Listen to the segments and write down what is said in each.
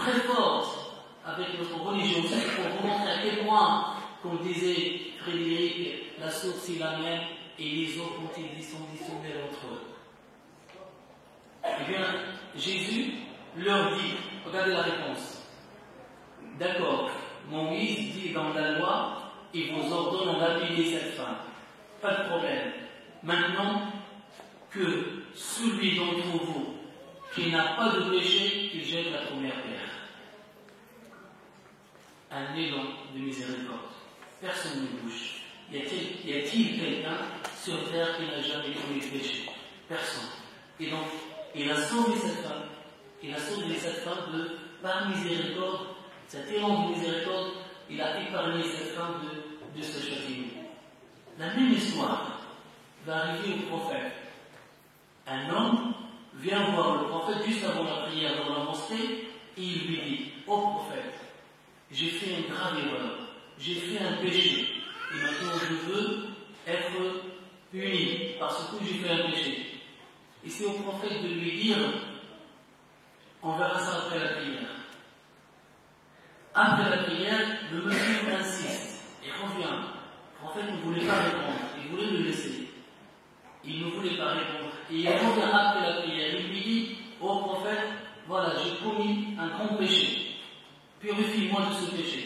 très forte avec notre religion, c'est pour vous montrer à quel point, comme disait Frédéric, la source est la même et les autres ont été dissociés entre eux. Eh bien, Jésus leur dit, regardez la réponse. D'accord, Moïse dit dans la loi, il vous ordonne d'appeler cette femme. Pas de problème. Maintenant, que celui d'entre vous qui n'a pas de péché, qu'il jette la première pierre. Un élan de miséricorde. Personne ne bouge. Y a-t-il quelqu'un sur terre qui n'a jamais commis de péché? Personne. Et donc, il a sauvé cette femme. Il a sauvé cette femme par miséricorde. Cet élan de miséricorde, il a épargné cette femme de ce châtiment. La même histoire va arriver au prophète. Un homme vient voir le prophète juste avant la prière dans la mosquée et il lui dit: ô prophète, j'ai fait une grave erreur, j'ai fait un péché et maintenant je veux être puni parce que j'ai fait un péché. Et c'est au prophète de lui dire: on verra ça après la prière. Après la prière, le monsieur insiste et revient. Le prophète ne voulait pas répondre, il voulait le laisser. Il ne voulait pas répondre. Et il revient après la prière. Il lui dit: ô prophète, voilà, j'ai commis un grand péché. Purifie-moi de ce péché.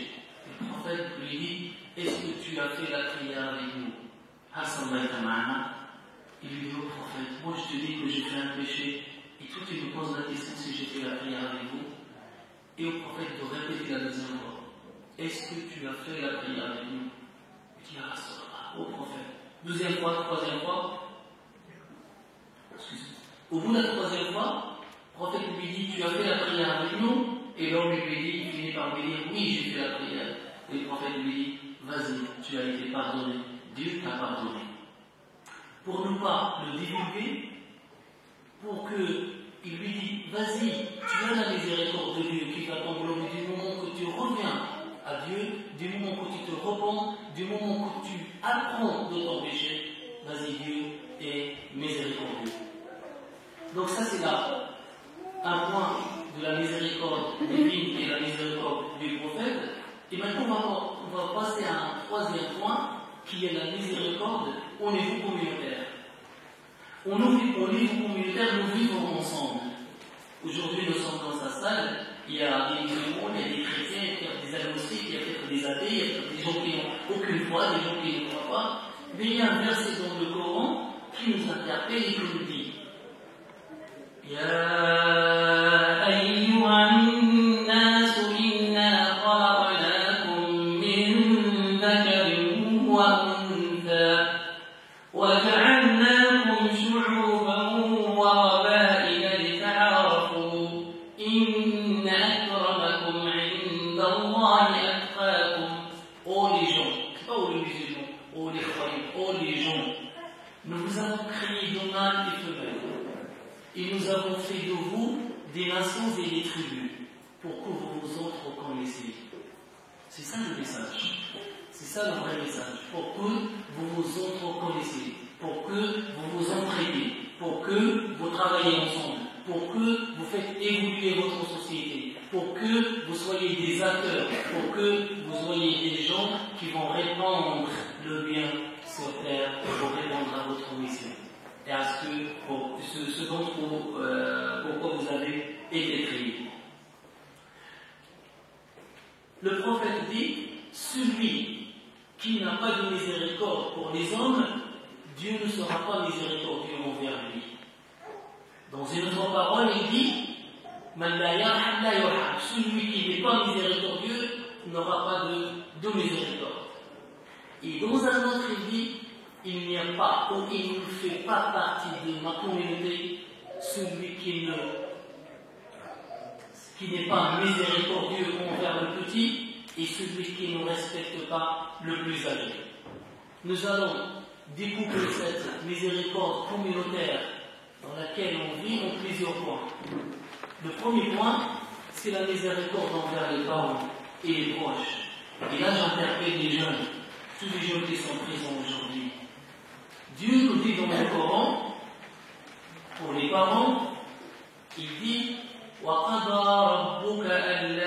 Et le prophète lui dit: est-ce que tu as fait la prière avec nous? Il lui dit: ô prophète, moi je te dis que j'ai fait un péché. Et toi tu me poses la question si j'ai fait la prière avec vous. Et au prophète de répéter la deuxième fois: est-ce que tu as fait la prière avec nous? Il dit: ah, ô prophète. Deuxième fois, troisième fois. Au bout de la troisième fois, le prophète lui dit: tu as fait la prière avec nous? Et l'homme lui dit, il finit par lui dire: oui, j'ai fait la prière. Et le prophète lui dit: vas-y, tu as été pardonné. Dieu t'a pardonné. Pour ne pas le divulguer, pour qu'il lui dit: vas-y, tu as la miséricorde de Dieu qui t'englobe du moment que tu reviens à Dieu, du moment que tu te repens, du moment que tu apprends de ton péché, vas-y, Dieu est miséricordieux. Donc ça c'est là un point de la miséricorde divine et la miséricorde du prophète. Et maintenant on va passer à un troisième point qui est la miséricorde au niveau communautaire. Au niveau communautaire, nous vivons ensemble. Aujourd'hui nous sommes dans sa salle, il y a des musulmans, il y a des chrétiens, il y a des agnostiques, il y a peut-être des athées, il y a peut-être des gens qui n'ont aucune foi, des gens qui ne croient pas. Mais il y a un verset dans le Coran qui nous interpelle et qui nous dit: يا أيها الناس إنا خلقناكم من ذكر وأنثى وجعلناكم شعوبا وقبائل لتعارفوا إن أكرمكم عند الله أتقاكم. Oh les gens, pas les musulmans, oh les croyants, oh les gens, nous vous avons créé de mâles et femelles. Et nous avons fait de vous des nations et des tribus pour que vous vous autres connaissiez. C'est ça le message. C'est ça le vrai message. Pour que vous vous autres connaissiez. Pour que vous vous entraidiez. Pour que vous travaillez ensemble. Pour que vous faites évoluer votre société. Pour que vous soyez des acteurs. Pour que vous soyez des gens qui vont répandre le bien sur terre pour répondre à votre mission. Et à ce dont pourquoi vous avez été créés. Le prophète dit: celui qui n'a pas de miséricorde pour les hommes, Dieu ne sera pas miséricordieux envers lui. Dans une autre parole, il dit: celui qui n'est pas miséricordieux n'aura pas de miséricorde. Et dans un autre, il dit: il n'y a pas, ou il ne fait pas partie de ma communauté celui qui n'est pas miséricordieux envers le petit et celui qui ne respecte pas le plus âgé. Nous allons découper cette miséricorde communautaire dans laquelle on vit en plusieurs points. Le premier point, c'est la miséricorde envers les parents et les proches. Et là, j'interpelle les jeunes, tous les jeunes qui sont présents aujourd'hui. Dieu nous dit dans le Coran, pour les parents, il dit: وَقَضَى رَبُّكَ أَلَّا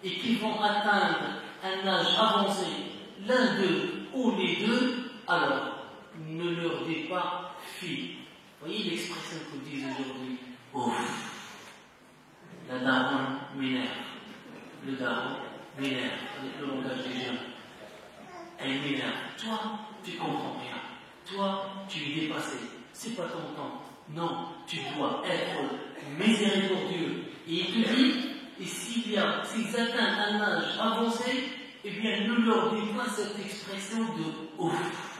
et qui vont atteindre un âge avancé, l'un d'eux ou les deux, alors ne leur dis pas fille. Vous voyez l'expression qu'on dit aujourd'hui? Ouf, la daronne m'énerve. Le daron m'énerve, avec le langage des jeunes. Elle m'énerve. Toi, tu comprends rien. Toi, tu es dépassé. C'est pas ton temps. Non, tu dois être miséricordieux. Et il te dit, et s'ils atteignent un âge avancé, eh bien, ne leur dis pas cette expression de ouf,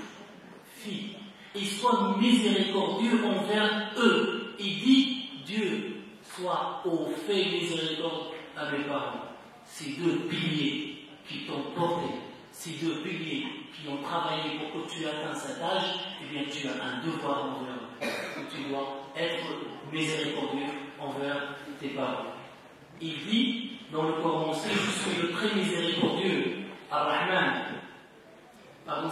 fille. Et sois miséricordieux envers eux. Et dis, Dieu, sois au fait miséricorde à mes parents. Ces deux piliers qui t'ont porté, ces deux piliers qui ont travaillé pour que tu atteignes cet âge, eh bien, tu as un devoir envers eux. Tu dois être miséricordieux envers tes parents. Il dit dans le Coran aussi, je suis le très miséricordieux, Ar-Rahman. Pardon,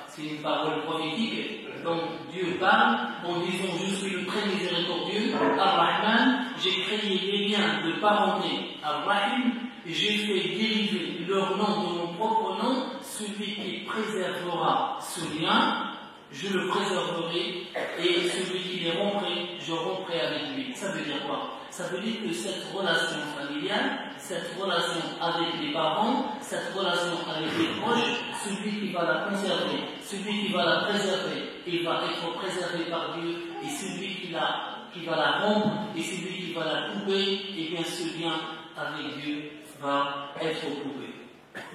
c'est une parole prophétique. Donc Dieu parle en disant je suis le très miséricordieux, Ar-Rahman. J'ai créé les liens de parenté, Ar-Rahim, et j'ai fait dériver leur nom de mon propre nom. Celui qui préservera ce lien, je le préserverai, et celui qui les romprait, je romprai avec lui. Ça veut dire quoi? Ça veut dire que cette relation familiale, cette relation avec les parents, cette relation avec les proches, celui qui va la conserver, celui qui va la préserver, et va être préservé par Dieu, et celui qui va la rompre, et celui qui va la couper, et bien ce lien avec Dieu va être coupé.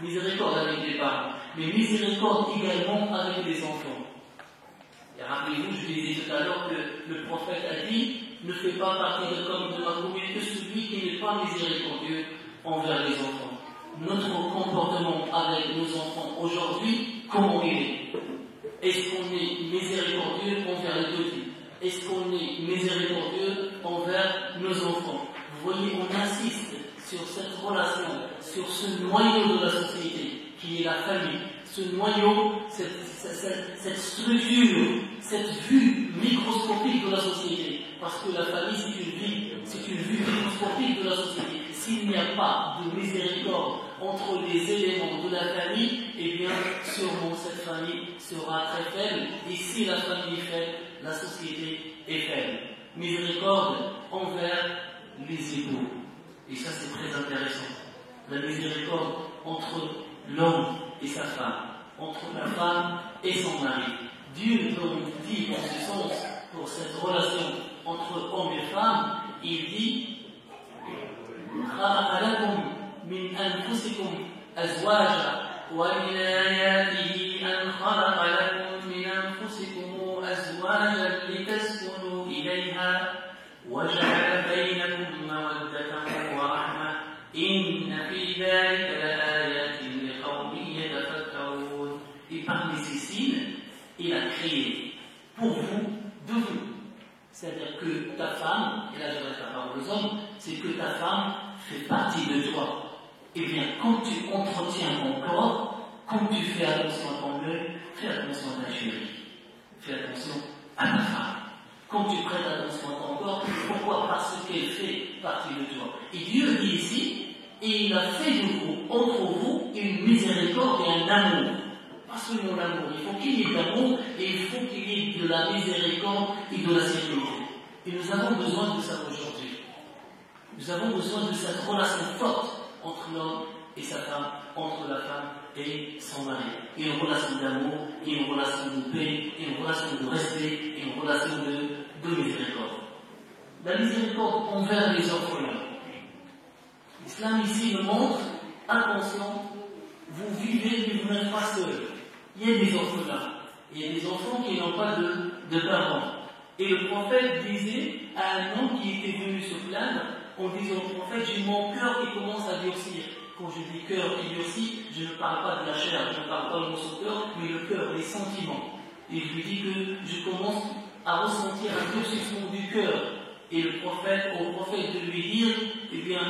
Miséricorde avec les parents, mais miséricorde également avec les enfants. Et rappelez-vous, je disais tout à l'heure que le prophète a dit, ne fais pas partie de ma communauté celui qui n'est pas miséricordieux envers les enfants. Notre comportement avec nos enfants aujourd'hui, comment il est? Est-ce qu'on est miséricordieux envers les petits? Est-ce qu'on est miséricordieux envers nos enfants? Vous voyez, on insiste sur cette relation, sur ce noyau de la société, qui est la famille. Ce noyau, cette structure, cette vue microscopique de la société. Parce que la famille, c'est une vue microscopique de la société. S'il n'y a pas de miséricorde entre les éléments de la famille, eh bien, sûrement cette famille sera très faible. Et si la famille est faible, la société est faible. Miséricorde envers les époux. Et ça, c'est très intéressant. La miséricorde entre l'homme et sa femme, entre la femme et son mari. Dieu donc dit en ce sens, pour cette relation entre homme et femme, il dit خلق لكم من أنفسكم أزواجا ومن آياته أن خلق لكم من أنفسكم أزواجا لتسكنوا إليها وجعل بينكم مودة ورحمة إن في ذلك لآيات لقوم يتفكرون. Et parmi ces signes, il a créé pour vous, de vous. C'est-à-dire que ta femme, et là j'adresse la parole aux hommes, c'est que ta femme fait partie de toi. Eh bien, quand tu entretiens ton corps, quand tu fais attention à ton œil, fais attention à ta chérie. Fais attention à ta femme. Quand tu prêtes attention à ton corps, pourquoi? Parce qu'elle fait partie de toi. Et Dieu dit ici, et il a fait de vous, entre vous, une miséricorde et un amour. Pas seulement l'amour, il faut qu'il y ait de l'amour et il faut qu'il y ait de la miséricorde et de la sécurité. Et nous avons besoin de ça aujourd'hui. Nous avons besoin de cette relation forte entre l'homme et sa femme, entre la femme et son mari. Une relation d'amour, une relation de paix, une relation de respect, une relation de miséricorde. La miséricorde envers les orphelins. L'islam ici nous montre, attention, vous vivez mais vous n'êtes pas seul. Il y a des orphelins, il y a des enfants qui n'ont pas de parents. Et le prophète disait à un homme qui était venu se plaindre, en disant au prophète, j'ai mon cœur qui commence à durcir. Quand je dis cœur qui durcit, je ne parle pas de la chair, je ne parle pas de mon cœur, mais le cœur, les sentiments. Et je lui dis que je commence à ressentir un durcissement du cœur. Et au prophète de lui dire, eh bien,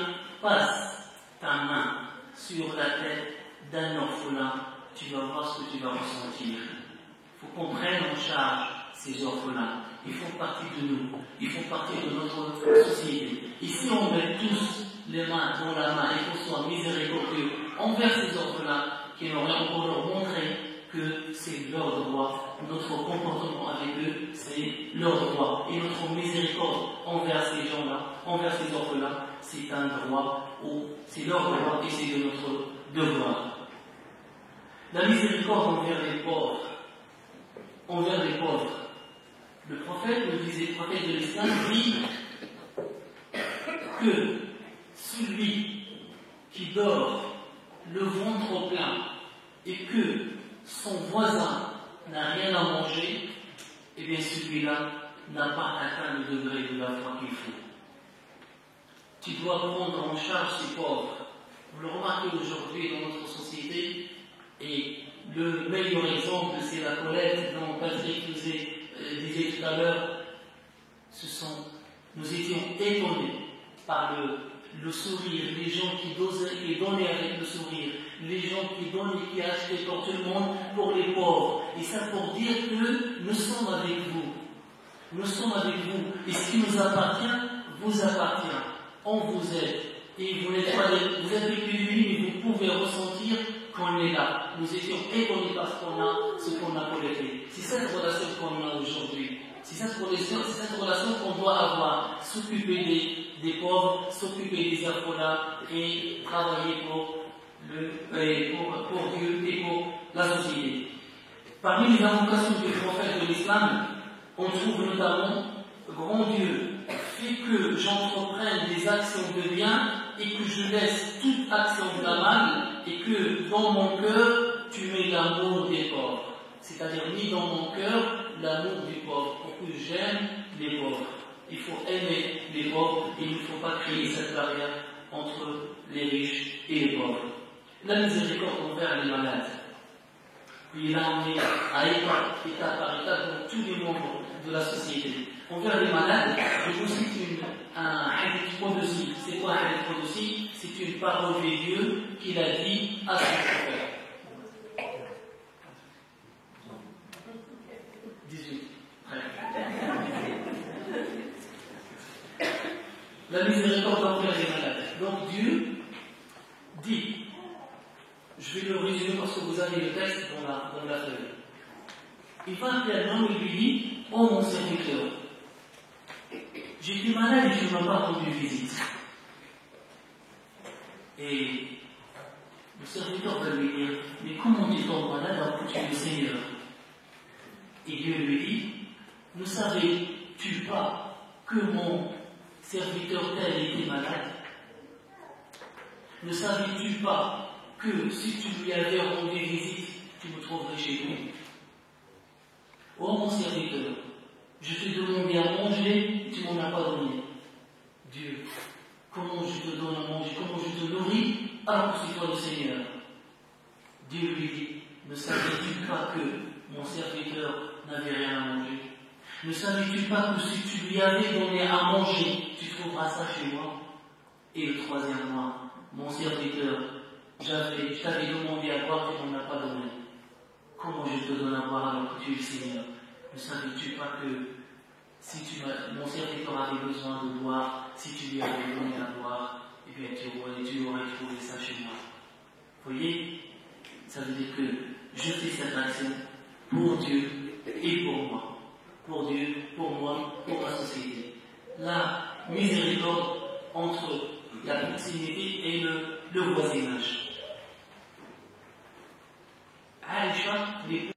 passe ta main sur la tête d'un orphelin, tu vas voir ce que tu vas ressentir. Il faut qu'on prenne en charge ces orphelins. Ils font partie de nous, ils font partie de notre société. Et si on met tous les mains dans la main et qu'on soit miséricordieux envers ces orphelins qui n'ont rien pour leur montrer que c'est leur droit, notre comportement avec eux, c'est leur droit. Et notre miséricorde envers ces gens-là, envers ces orphelins, c'est un droit, c'est leur droit et c'est de notre devoir. La miséricorde envers les pauvres. Envers les pauvres. Le prophète, le prophète de l'Islam, dit que celui qui dort le ventre plein et que son voisin n'a rien à manger, eh bien celui-là n'a pas atteint le degré de la foi qu'il faut. Tu dois prendre en charge ces pauvres. Vous le remarquez aujourd'hui dans notre société, et le meilleur exemple, c'est la collecte dont Patrick disait tout à l'heure. Nous étions étonnés par le sourire, les gens qui donnaient avec le sourire, les gens qui donnent et qui achetaient pour tout le monde, pour les pauvres. Et ça pour dire que nous sommes avec vous. Nous sommes avec vous. Et ce qui nous appartient, vous appartient. On vous aide. Et vous êtes les plus démunis, mais vous pouvez ressentir qu'on est là. Nous étions étonnés parce ce qu'on a collecté. C'est cette relation qu'on a aujourd'hui. C'est cette relation qu'on doit avoir. S'occuper des pauvres, s'occuper des orphelins et travailler pour Dieu et pour la société. Parmi les invocations du prophète de l'Islam, on trouve notamment grand Dieu, fais que j'entreprenne des actions de bien et que je laisse toute action de la mal et que dans mon cœur tu mets l'amour des pauvres. C'est-à-dire mis dans mon cœur l'amour du pauvre pour que j'aime les pauvres. Il faut aimer les pauvres et il ne faut pas créer cette barrière entre les riches et les pauvres. La miséricorde envers les malades. Puis là on est à étape par étape dans tous les membres de la société. Envers les malades, je vous cite un hadith qudsi. C'est quoi un hadith qudsi? C'est une parole de Dieu qu'il a dit à son prophète. 18. La miséricorde envers les malades. Donc Dieu dit, je vais le résumer parce que vous avez le texte dans la feuille. Il va appeler un homme et lui dit, oh mon serviteur, j'étais malade et tu ne m'as pas rendu visite. Et le serviteur va lui dire, mais comment tu tombes malade alors que tu es le Seigneur? Et Dieu lui dit, ne savais-tu pas que mon serviteur tel était malade? Ne savais-tu pas que si tu lui avais rendu visite, tu me trouverais chez lui? Oh mon serviteur, je t'ai demandé à manger et tu m'en as pas donné. Dieu, comment je te donne à manger, comment je te nourris alors que c'est toi le Seigneur? Dieu lui dit, ne savais-tu pas que mon serviteur n'avait rien à manger? Ne savais-tu pas que si tu lui avais donné à manger, tu trouveras ça chez moi? Et le troisième mois, mon serviteur, je t'avais demandé à boire et tu m'en as pas donné. Comment je te donne à boire alors que tu es le Seigneur? Ne savais-tu pas que si mon serviteur avait besoin de boire, si tu lui avais donné à boire, eh bien tu aurais trouvé ça chez moi? Vous voyez, ça veut dire que je fais cette action pour Dieu et pour moi. Pour Dieu, pour moi, pour la société. La miséricorde entre la proximité et le voisinage.